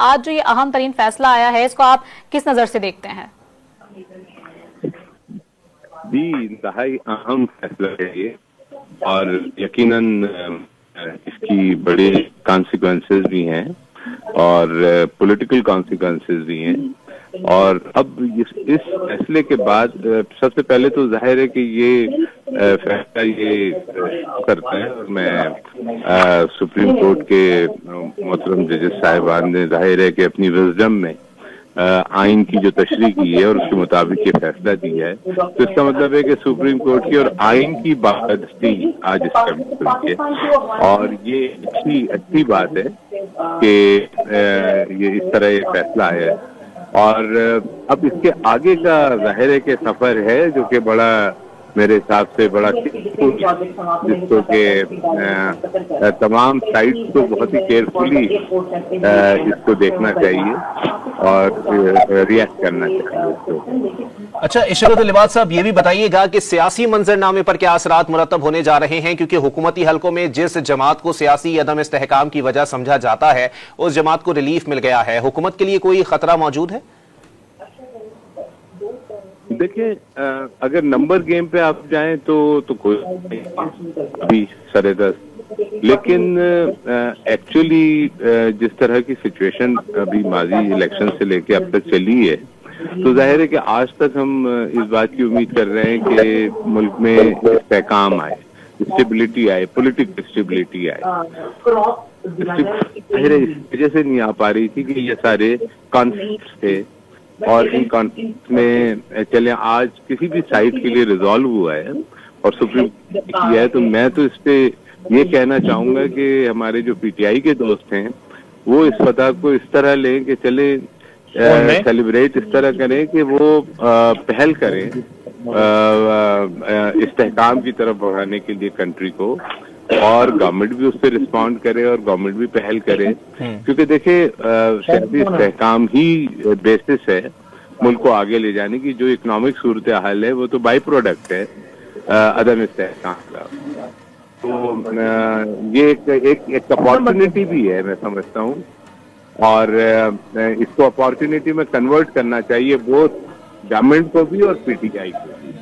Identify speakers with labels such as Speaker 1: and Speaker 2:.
Speaker 1: आज जो ये अहम तरीन फैसला आया है, इसको आप किस नजर से देखते हैं?
Speaker 2: जी, इंतहाई अहम फैसला है ये, और यकीनन इसकी बड़े कॉन्सिक्वेंसेस भी हैं और पॉलिटिकल कॉन्सिक्वेंसेस भी हैं। और अब इस फैसले के बाद सबसे पहले तो जाहिर है कि ये फैसला ये करता है, और मैं सुप्रीम कोर्ट के मोहतरम जजेस साहिबान ने जाहिर है कि अपनी विजडम में आइन की जो तशरीह की है और उसके मुताबिक ये फैसला दिया है, तो इसका मतलब है कि सुप्रीम कोर्ट की और आइन की बादस्ती आज इसका हुई है। और ये अच्छी बात है कि ये इस तरह ये फैसला आया है। और अब इसके आगे का जाहिर है कि सफर है जो कि बड़ा मेरे हिसाब से बड़ा जिसको कि तमाम साइड्स को बहुत ही केयरफुली इसको देखना चाहिए और रिएक्ट करना चाहिए।
Speaker 3: अच्छा, इशरत लिबास साहब, ये भी बताइएगा कि सियासी मंजरनामे पर क्या असरात मुरतब होने जा रहे हैं, क्योंकि हुकूमती हलकों में जिस जमात को सियासी अदम इस्तेहकाम की वजह समझा जाता है उस जमात को रिलीफ मिल गया है। हुकूमत के लिए कोई खतरा मौजूद है?
Speaker 2: देखिए, अगर नंबर गेम पे आप जाएं तो कोई अभी सरेदस, लेकिन एक्चुअली जिस तरह की सिचुएशन अभी माजी इलेक्शन से लेके अब तक चली है, तो जाहिर है कि आज तक हम इस बात की उम्मीद कर रहे हैं कि मुल्क में इस्तेहकाम आए, स्टेबिलिटी आए, पॉलिटिकल स्टेबिलिटी आए। जाहिर है इस वजह से नहीं आ पा रही थी कि ये सारे कॉन्फ्लिक्ट्स थे, और इन कॉन्फ्लिक्ट में चले आज किसी भी साइड के लिए रिजॉल्व हुआ है और सुप्रीम कोर्ट किया है। तो मैं तो इस पे ये कहना चाहूंगा कि हमारे जो पीटीआई के दोस्त हैं वो इस फतह को इस तरह लें कि चले सेलिब्रेट इस तरह करें कि वो पहल करें इस्तेहकाम की तरफ बढ़ाने के लिए कंट्री को, और गवर्नमेंट भी उस पर रिस्पॉन्ड करे और गवर्नमेंट भी पहल करे। क्योंकि देखिए, सियासी इस्तेहकाम ही बेसिस है मुल्क को आगे ले जाने की। जो इकोनॉमिक सूरत हाल है वो तो बाई प्रोडक्ट है अदम इस्तेहकाम का। तो ये एक अपॉर्चुनिटी भी है, मैं समझता हूँ, और इसको अपॉर्चुनिटी में कन्वर्ट करना चाहिए बोथ गवर्नमेंट को भी और पीटीआई को भी।